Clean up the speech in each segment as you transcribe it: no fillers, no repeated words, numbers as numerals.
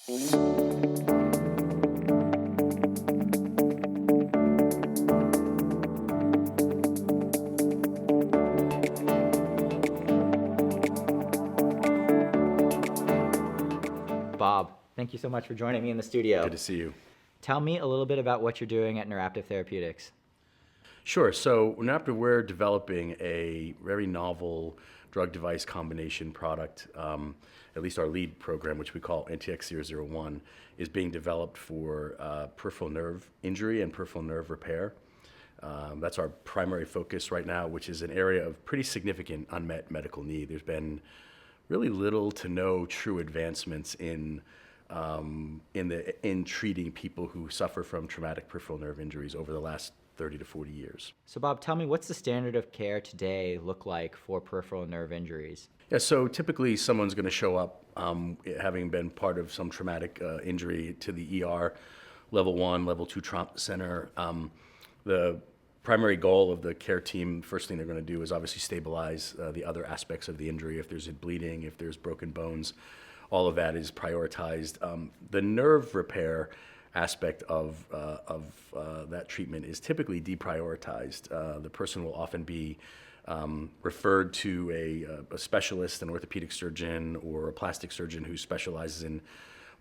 Bob, thank you so much for joining me in the studio. Good to see you. Tell me a little bit about what you're doing at Neuraptive Therapeutics. Sure. So Neuraptive, we're developing a very novel drug-device combination product. At least our lead program, which we call NTX001, is being developed for peripheral nerve injury and peripheral nerve repair. That's our primary focus right now, which is an area of pretty significant unmet medical need. There's been really little to no true advancements in treating people who suffer from traumatic peripheral nerve injuries over the last 30 to 40 years. So Bob, tell me, what's the standard of care today look like for peripheral nerve injuries? Yeah, so typically someone's going to show up having been part of some traumatic injury to the ER, level 1, level 2 trauma center. The primary goal of the care team, first thing they're going to do is obviously stabilize the other aspects of the injury. If there's bleeding, if there's broken bones, all of that is prioritized. The nerve repair aspect of that treatment is typically deprioritized. The person will often be referred to a specialist, an orthopedic surgeon or a plastic surgeon who specializes in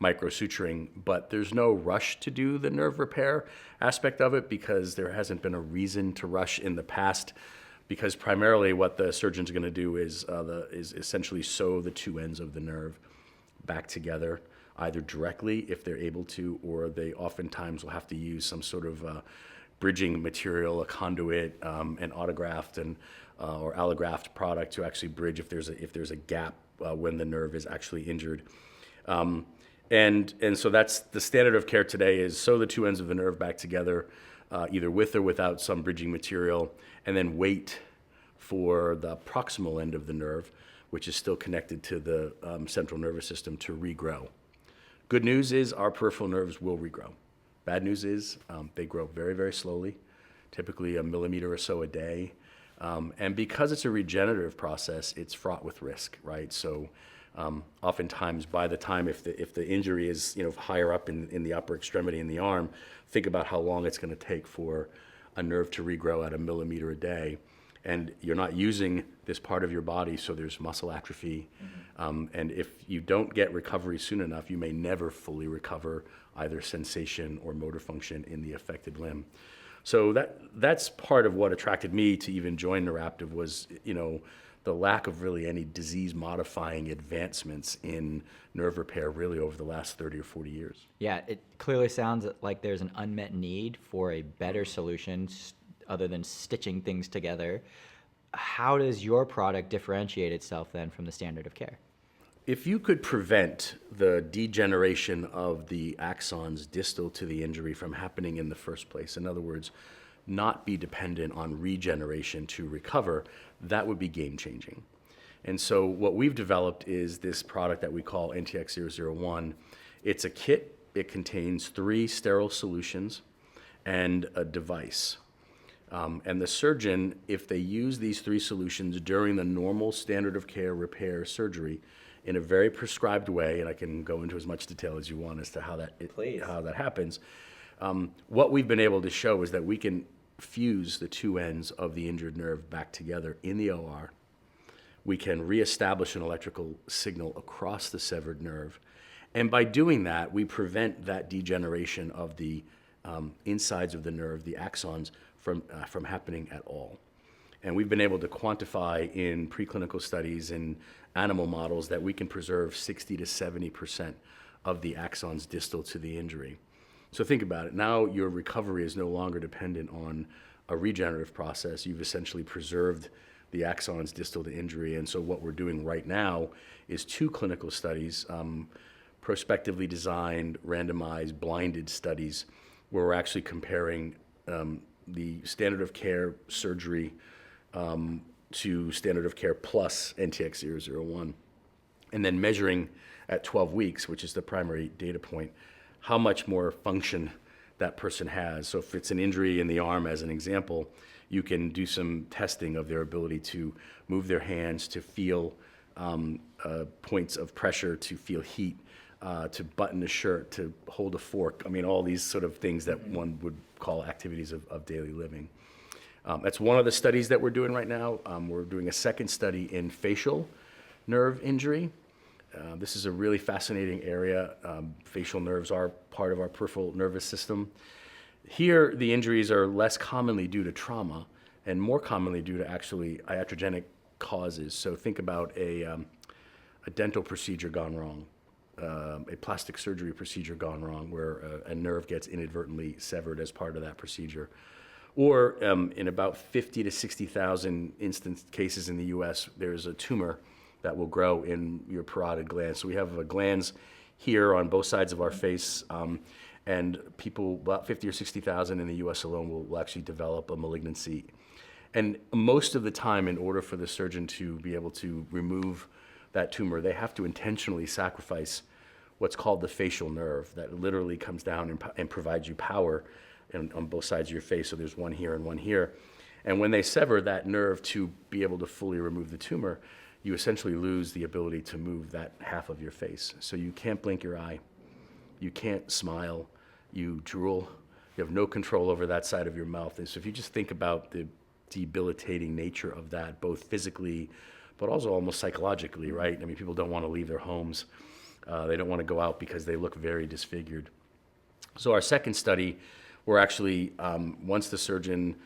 microsuturing, but there's no rush to do the nerve repair aspect of it because there hasn't been a reason to rush in the past, because primarily what the surgeon's going to do is essentially sew the two ends of the nerve back together, either directly if they're able to, or they oftentimes will have to use some sort of bridging material, a conduit, an autograft or allograft product to actually bridge if there's a gap when the nerve is actually injured. And so that's the standard of care today, is sew the two ends of the nerve back together, either with or without some bridging material, and then wait for the proximal end of the nerve, which is still connected to the central nervous system, to regrow. Good news is our peripheral nerves will regrow. Bad news is they grow very, very slowly, typically 1 millimeter or so a day. And because it's a regenerative process, it's fraught with risk, right? So oftentimes by the time, if the injury is higher up in the upper extremity in the arm, think about how long it's going to take for a nerve to regrow at 1 millimeter a day. And you're not using this part of your body, so there's muscle atrophy. And if you don't get recovery soon enough, you may never fully recover either sensation or motor function in the affected limb. So that's part of what attracted me to even join Neuraptive was, the lack of really any disease-modifying advancements in nerve repair really over the last 30 or 40 years. Yeah, it clearly sounds like there's an unmet need for a better solution other than stitching things together. How does your product differentiate itself then from the standard of care? If you could prevent the degeneration of the axons distal to the injury from happening in the first place, in other words, not be dependent on regeneration to recover, that would be game-changing. And so what we've developed is this product that we call NTX001. It's a kit. It contains 3 sterile solutions and a device. And the surgeon, if they use these 3 solutions during the normal standard of care repair surgery in a very prescribed way, and I can go into as much detail as you want as to how that happens, what we've been able to show is that we can fuse the two ends of the injured nerve back together in the OR. We can reestablish an electrical signal across the severed nerve. And by doing that, we prevent that degeneration of the insides of the nerve, the axons, from happening at all. And we've been able to quantify in preclinical studies in animal models that we can preserve 60 to 70% of the axons distal to the injury. So think about it. Now your recovery is no longer dependent on a regenerative process. You've essentially preserved the axons distal to injury. And so what we're doing right now is 2 clinical studies, prospectively designed, randomized, blinded studies, where we're actually comparing the standard of care surgery to standard of care plus NTX001, and then measuring at 12 weeks, which is the primary data point, how much more function that person has. So if it's an injury in the arm, as an example, you can do some testing of their ability to move their hands, to feel points of pressure, to feel heat, to button a shirt, to hold a fork. I mean, all these sort of things that one would call activities of daily living. That's one of the studies that we're doing right now. We're doing a second study in facial nerve injury. This is a really fascinating area. Facial nerves are part of our peripheral nervous system. Here, the injuries are less commonly due to trauma and more commonly due to actually iatrogenic causes. So think about a dental procedure gone wrong, a plastic surgery procedure gone wrong, where a nerve gets inadvertently severed as part of that procedure. Or in about 50 to 60,000 instance cases in the US, there's a tumor that will grow in your parotid glands. So we have glands here on both sides of our face, and people, about 50 or 60,000 in the US alone, will actually develop a malignancy. And most of the time, in order for the surgeon to be able to remove that tumor, they have to intentionally sacrifice what's called the facial nerve that literally comes down and provides you power on both sides of your face. So there's one here and one here. And when they sever that nerve to be able to fully remove the tumor, you essentially lose the ability to move that half of your face. So you can't blink your eye, you can't smile, you drool, you have no control over that side of your mouth. And so if you just think about the debilitating nature of that, both physically, but also almost psychologically, right? I mean, people don't want to leave their homes. They don't want to go out because they look very disfigured. So our second study, we're actually, once the surgeon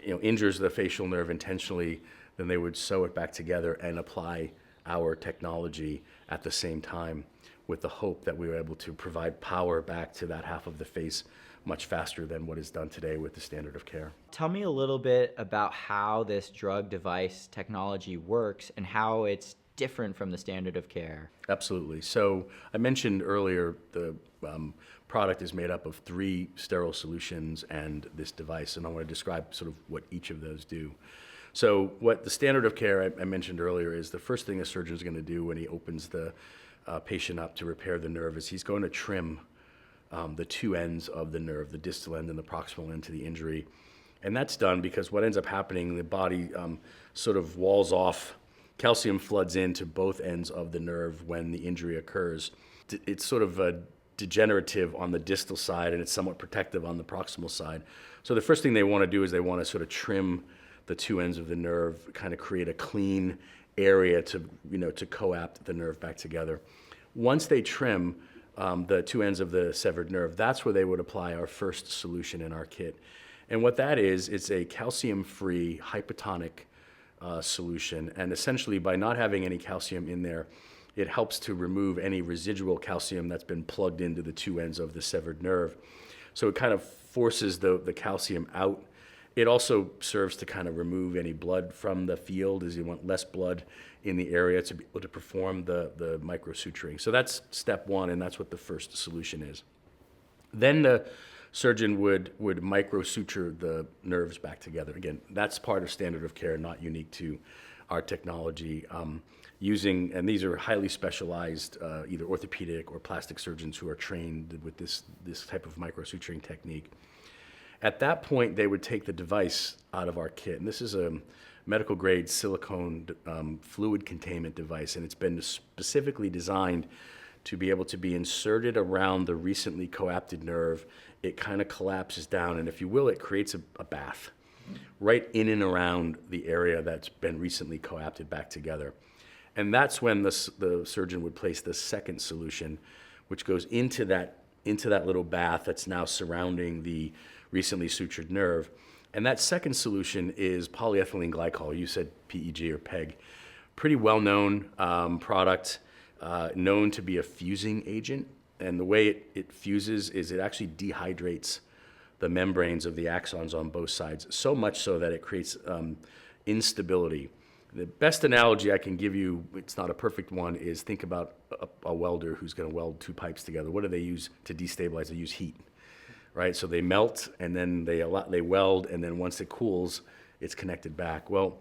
injures the facial nerve intentionally, then they would sew it back together and apply our technology at the same time, with the hope that we were able to provide power back to that half of the face much faster than what is done today with the standard of care. Tell me a little bit about how this drug device technology works and how it's different from the standard of care. Absolutely. So I mentioned earlier the product is made up of 3 sterile solutions and this device, and I want to describe sort of what each of those do. So what the standard of care I mentioned earlier is the first thing a surgeon is going to do when he opens the patient up to repair the nerve is he's going to trim the 2 ends of the nerve, the distal end and the proximal end to the injury. And that's done because what ends up happening, the body sort of walls off, calcium floods into both ends of the nerve when the injury occurs. It's sort of degenerative on the distal side and it's somewhat protective on the proximal side. So the first thing they want to do is they want to sort of trim the 2 ends of the nerve, kind of create a clean area to coapt the nerve back together. Once they trim the 2 ends of the severed nerve, that's where they would apply our first solution in our kit. And what that is, it's a calcium-free hypotonic solution. And essentially, by not having any calcium in there, it helps to remove any residual calcium that's been plugged into the 2 ends of the severed nerve. So it kind of forces the calcium out. It also serves to kind of remove any blood from the field, as you want less blood in the area to be able to perform the microsuturing. So that's step 1, and that's what the first solution is. Then the surgeon would microsuture the nerves back together. Again, that's part of standard of care, not unique to our technology. And these are highly specialized, either orthopedic or plastic surgeons who are trained with this type of microsuturing technique. At that point, they would take the device out of our kit. And this is a medical grade silicone fluid containment device, and it's been specifically designed to be able to be inserted around the recently coapted nerve. It kind of collapses down, and if you will, it creates a bath right in and around the area that's been recently coapted back together. And that's when the surgeon would place the second solution, which goes into that little bath that's now surrounding the recently sutured nerve. And that second solution is polyethylene glycol. You said PEG or PEG. Pretty well-known product, known to be a fusing agent. And the way it fuses is it actually dehydrates the membranes of the axons on both sides, so much so that it creates instability. The best analogy I can give you, it's not a perfect one, is think about a welder who's going to weld 2 pipes together. What do they use to destabilize? They use heat, right? So they melt, and then they weld, and then once it cools, it's connected back. Well,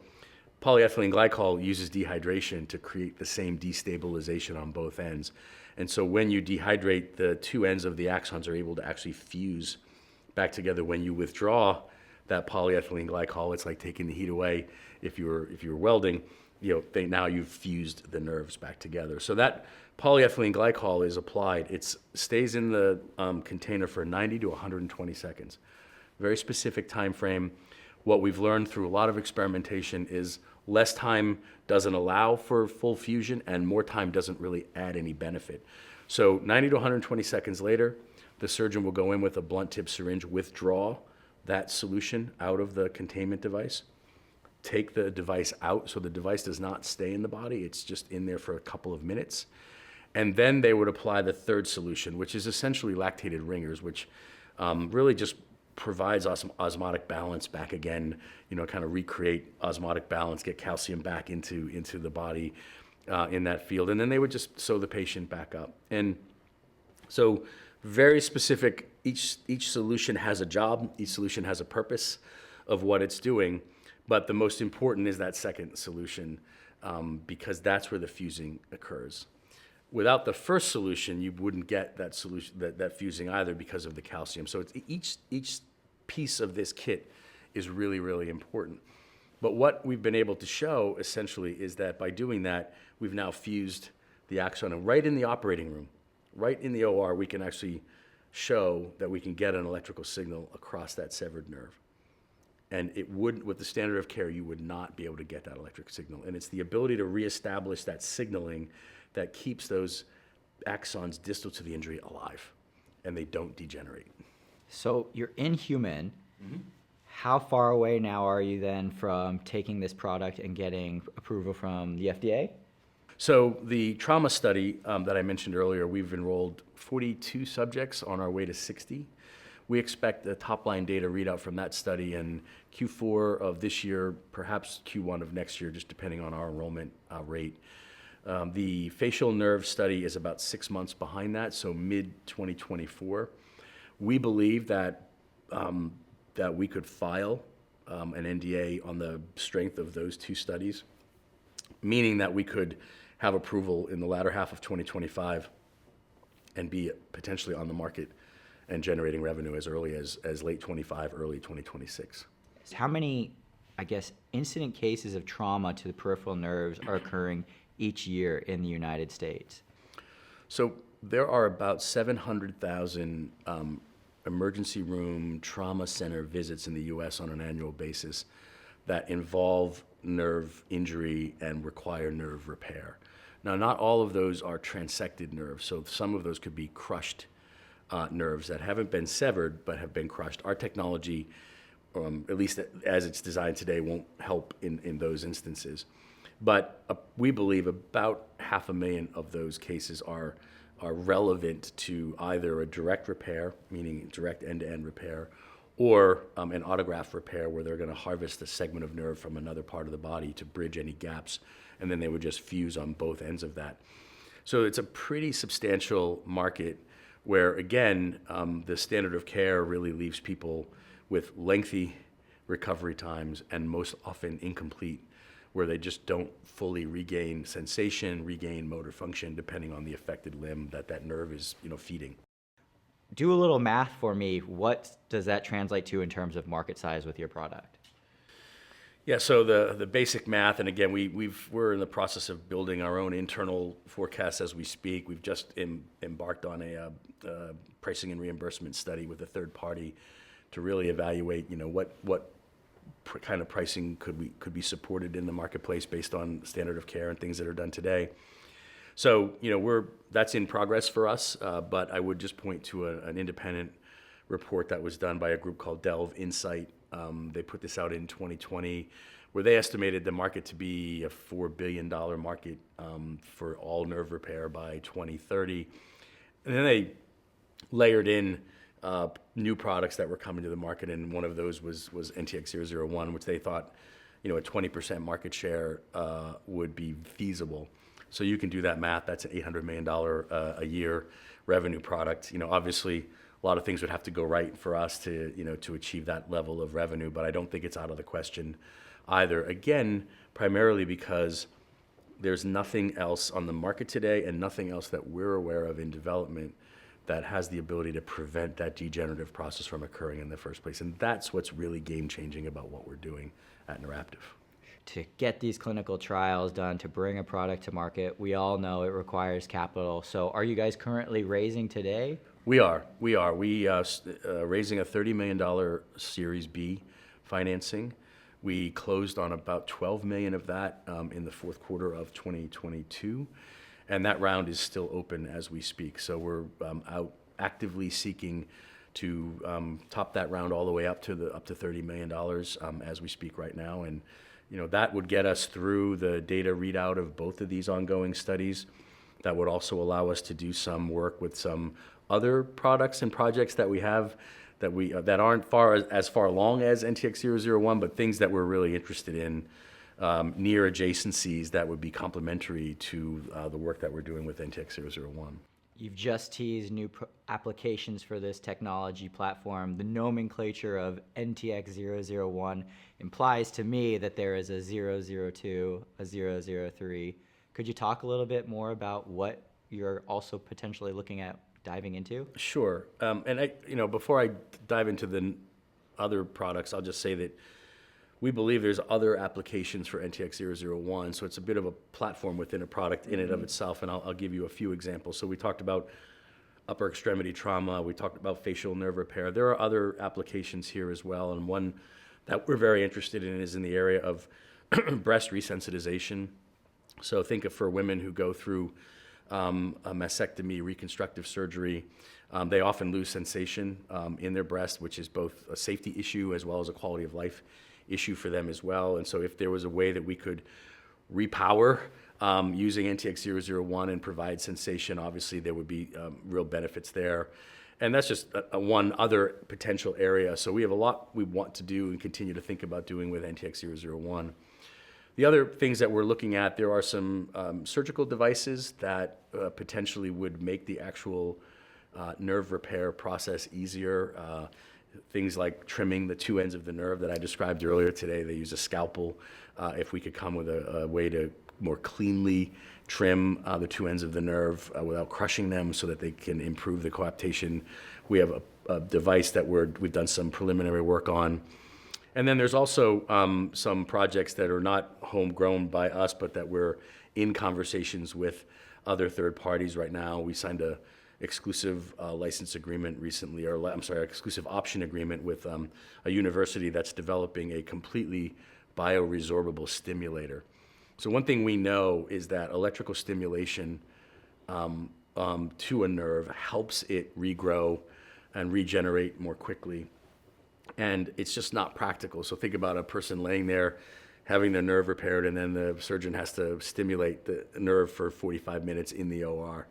polyethylene glycol uses dehydration to create the same destabilization on both ends. And so when you dehydrate, the 2 ends of the axons are able to actually fuse back together. When you withdraw that polyethylene glycol, it's like taking the heat away if you were welding. now you've fused the nerves back together. So that polyethylene glycol is applied. It stays in the container for 90 to 120 seconds. Very specific time frame. What we've learned through a lot of experimentation is less time doesn't allow for full fusion, and more time doesn't really add any benefit. So 90 to 120 seconds later, the surgeon will go in with a blunt tip syringe, withdraw that solution out of the containment device, take the device out, so the device does not stay in the body, it's just in there for a couple of minutes. And then they would apply the third solution, which is essentially lactated ringers, which really just provides osmotic balance back again, kind of recreate osmotic balance, get calcium back into the body in that field. And then they would just sew the patient back up. And so very specific, each solution has a job, each solution has a purpose of what it's doing. But the most important is that second solution because that's where the fusing occurs. Without the first solution, you wouldn't get that solution, that fusing either because of the calcium. So it's each piece of this kit is really, really important. But what we've been able to show essentially is that by doing that, we've now fused the axon. And right in the operating room, right in the OR, we can actually show that we can get an electrical signal across that severed nerve. And it would, with the standard of care, you would not be able to get that electric signal. And it's the ability to reestablish that signaling that keeps those axons distal to the injury alive, and they don't degenerate. So you're in human. How far away now are you then from taking this product and getting approval from the FDA? So the trauma study that I mentioned earlier, we've enrolled 42 subjects on our way to 60. We expect the top-line data readout from that study in Q4 of this year, perhaps Q1 of next year, just depending on our enrollment rate. The facial nerve study is about 6 months behind that, so mid-2024. We believe that we could file an NDA on the strength of those two studies, meaning that we could have approval in the latter half of 2025 and be potentially on the market and generating revenue as early as late 25, early 2026. How many, incident cases of trauma to the peripheral nerves are occurring each year in the United States? So there are about 700,000 emergency room trauma center visits in the U.S. on an annual basis that involve nerve injury and require nerve repair. Now, not all of those are transected nerves, so some of those could be crushed nerves that haven't been severed but have been crushed. Our technology, at least as it's designed today, won't help in those instances. But we believe about 500,000 of those cases are relevant to either a direct repair, meaning direct end-to-end repair, or an autograft repair where they're going to harvest a segment of nerve from another part of the body to bridge any gaps, and then they would just fuse on both ends of that. So it's a pretty substantial market where, again, the standard of care really leaves people with lengthy recovery times and most often incomplete, where they just don't fully regain sensation, regain motor function, depending on the affected limb that nerve is feeding. Do a little math for me. What does that translate to in terms of market size with your product? Yeah, so the basic math, and again, we're in the process of building our own internal forecasts as we speak. We've just embarked on a pricing and reimbursement study with a third party to really evaluate, what kind of pricing could be supported in the marketplace based on standard of care and things that are done today. So, that's in progress for us, but I would just point to an independent report that was done by a group called Delve Insight. They put this out in 2020, where they estimated the market to be a $4 billion market for all nerve repair by 2030. And then they layered in new products that were coming to the market, and one of those was NTX-001, which they thought, a 20% market share would be feasible. So you can do that math. That's an $800 million a year revenue product. Obviously, a lot of things would have to go right for us to achieve that level of revenue, but I don't think it's out of the question either. Again, primarily because there's nothing else on the market today and nothing else that we're aware of in development that has the ability to prevent that degenerative process from occurring in the first place. And that's what's really game-changing about what we're doing at Neuraptive. to get these clinical trials done, to bring a product to market, we all know it requires capital. So are you guys currently raising today? We are. We raising a $30 million Series B financing. We closed on about $12 million of that in the fourth quarter of 2022, and that round is still open as we speak. So we're out actively seeking to top that round all the way up to $30 million as we speak right now, and that would get us through the data readout of both of these ongoing studies. That would also allow us to do some work with some other products and projects that we have that aren't as far along as NTX-001, but things that we're really interested in, near adjacencies that would be complementary to the work that we're doing with NTX-001. You've just teased new applications for this technology platform. The nomenclature of NTX-001 implies to me that there is a 002, a 003. Could you talk a little bit more about what you're also potentially looking at diving into? Sure. Before I dive into the other products, I'll just say that we believe there's other applications for NTX-001, so it's a bit of a platform within a product in and of itself, and I'll give you a few examples. So we talked about upper extremity trauma, we talked about facial nerve repair. There are other applications here as well, and one that we're very interested in is in the area of breast resensitization. So think of for women who go through a mastectomy, reconstructive surgery, they often lose sensation in their breast, which is both a safety issue as well as a quality of life issue for them as well. And so if there was a way that we could repower using NTX-001 and provide sensation, obviously there would be real benefits there. And that's just one other potential area. So we have a lot we want to do and continue to think about doing with NTX-001. The other things that we're looking at, there are some surgical devices that potentially would make the actual nerve repair process easier. Things like trimming the two ends of the nerve that I described earlier today. They use a scalpel. If we could come with a way to more cleanly trim the two ends of the nerve without crushing them so that they can improve the coaptation. We have a device that we've done some preliminary work on. And then there's also some projects that are not homegrown by us, but that we're in conversations with other third parties right now. We signed a exclusive license agreement recently, exclusive option agreement with a university that's developing a completely bioresorbable stimulator. So one thing we know is that electrical stimulation to a nerve helps it regrow and regenerate more quickly. And it's just not practical. So think about a person laying there having their nerve repaired, and then the surgeon has to stimulate the nerve for 45 minutes in the OR.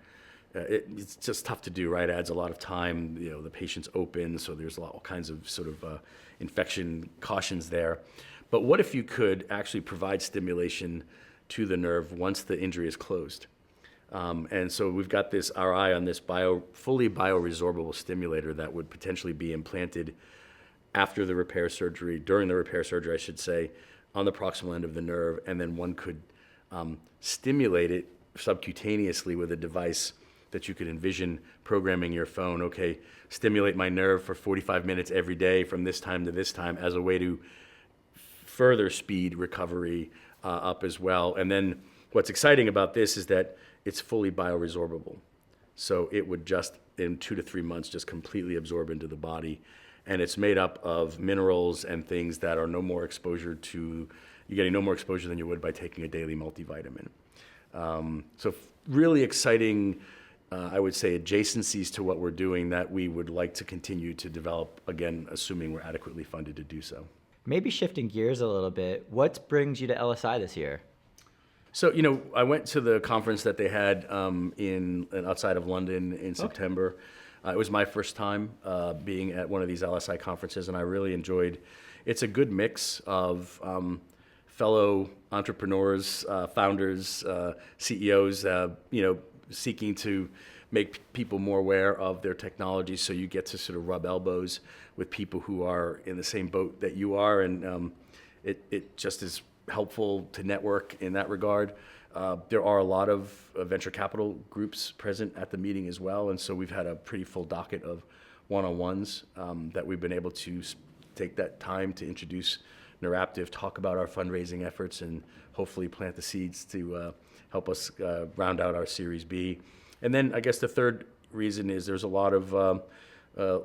It's just tough to do, right? It adds a lot of time. The patient's open, so there's all kinds of sort of infection cautions there. But what if you could actually provide stimulation to the nerve once the injury is closed? And so we've got our eye on this fully bioresorbable stimulator that would potentially be implanted after the repair surgery, during the repair surgery, I should say, on the proximal end of the nerve, and then one could stimulate it subcutaneously with a device that you could envision programming your phone. Okay, stimulate my nerve for 45 minutes every day from this time to this time as a way to further speed recovery up as well. And then what's exciting about this is that it's fully bioresorbable. So it would just, in 2 to 3 months, just completely absorb into the body. And it's made up of minerals and things that are you're getting no more exposure than you would by taking a daily multivitamin. So really exciting, I would say, adjacencies to what we're doing that we would like to continue to develop, again, assuming we're adequately funded to do so. Maybe shifting gears a little bit, what brings you to LSI this year? So, I went to the conference that they had outside of London in September. It was my first time being at one of these LSI conferences, and I really enjoyed. It's a good mix of fellow entrepreneurs, founders, CEOs, seeking to make people more aware of their technology. So you get to sort of rub elbows with people who are in the same boat that you are, and it just is helpful to network in that regard. There are a lot of venture capital groups present at the meeting as well, and so we've had a pretty full docket of one-on-ones that we've been able to take that time to introduce Neuraptive, talk about our fundraising efforts, and hopefully plant the seeds to help us round out our Series B. And then I guess the third reason is there's a lot of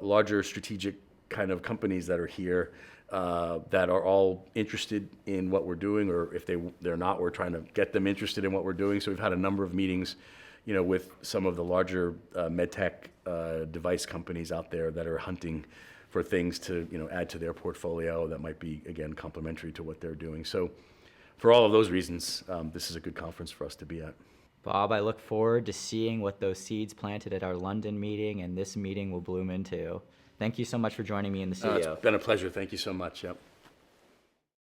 larger strategic kind of companies that are here that are all interested in what we're doing, or if they're not, we're trying to get them interested in what we're doing. So we've had a number of meetings, with some of the larger medtech device companies out there that are hunting for things to, add to their portfolio that might be, again, complementary to what they're doing. So for all of those reasons, this is a good conference for us to be at. Bob, I look forward to seeing what those seeds planted at our London meeting and this meeting will bloom into. Thank you so much for joining me in the studio. It's been a pleasure. Thank you so much. Yep.